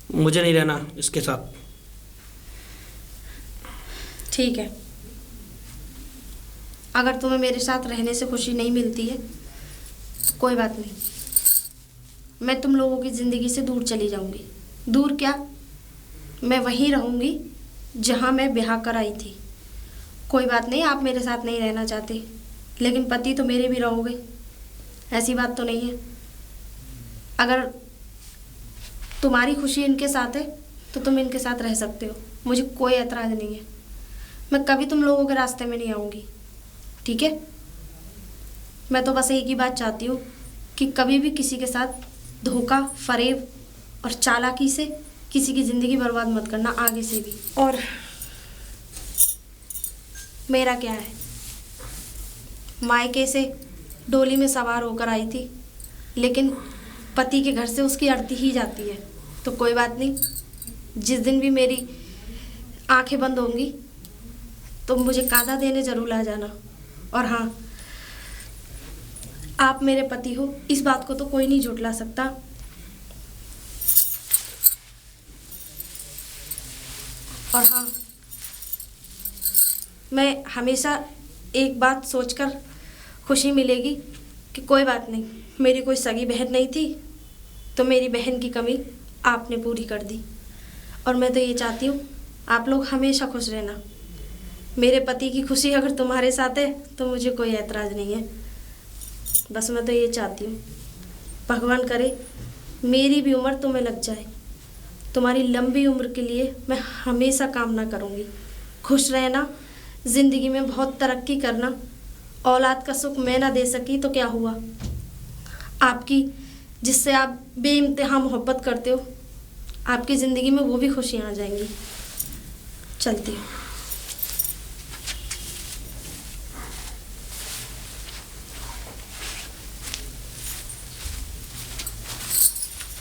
मुझे नहीं रहना इसके साथ। ठीक है, अगर तुम्हें मेरे साथ रहने से खुशी नहीं मिलती है तो कोई बात नहीं, मैं तुम लोगों की ज़िंदगी से दूर चली जाऊंगी। दूर क्या, मैं वहीं रहूंगी जहां मैं ब्याह कर आई थी। कोई बात नहीं, आप मेरे साथ नहीं रहना चाहते, लेकिन पति तो मेरे भी रहोगे, ऐसी बात तो नहीं है। अगर तुम्हारी खुशी इनके साथ है तो तुम इनके साथ रह सकते हो, मुझे कोई एतराज़ नहीं है। मैं कभी तुम लोगों के रास्ते में नहीं आऊँगी, ठीक है? मैं तो बस एक ही बात चाहती हूँ कि कभी भी किसी के साथ धोखा, फरेब और चालाकी से किसी की ज़िंदगी बर्बाद मत करना आगे से भी। और मेरा क्या है, मायके से डोली में सवार होकर आई थी, लेकिन पति के घर से उसकी अर्थी ही जाती है। तो कोई बात नहीं, जिस दिन भी मेरी आंखें बंद होंगी तो मुझे कांधा देने ज़रूर आ जाना। और हाँ, आप मेरे पति हो, इस बात को तो कोई नहीं झुठला सकता। और हाँ, मैं हमेशा एक बात सोचकर खुशी मिलेगी कि कोई बात नहीं, मेरी कोई सगी बहन नहीं थी तो मेरी बहन की कमी आपने पूरी कर दी। और मैं तो ये चाहती हूँ आप लोग हमेशा खुश रहना। मेरे पति की खुशी अगर तुम्हारे साथ है तो मुझे कोई ऐतराज़ नहीं है। बस मैं तो ये चाहती हूँ, भगवान करे मेरी भी उम्र तुम्हें लग जाए। तुम्हारी लंबी उम्र के लिए मैं हमेशा कामना करूँगी। खुश रहना, ज़िंदगी में बहुत तरक्की करना। औलाद का सुख मैं ना दे सकी तो क्या हुआ, आपकी जिससे आप बेइंतहा मोहब्बत करते हो, आपकी ज़िंदगी में वो भी खुशियाँ आ जाएंगी। चलती हूँ।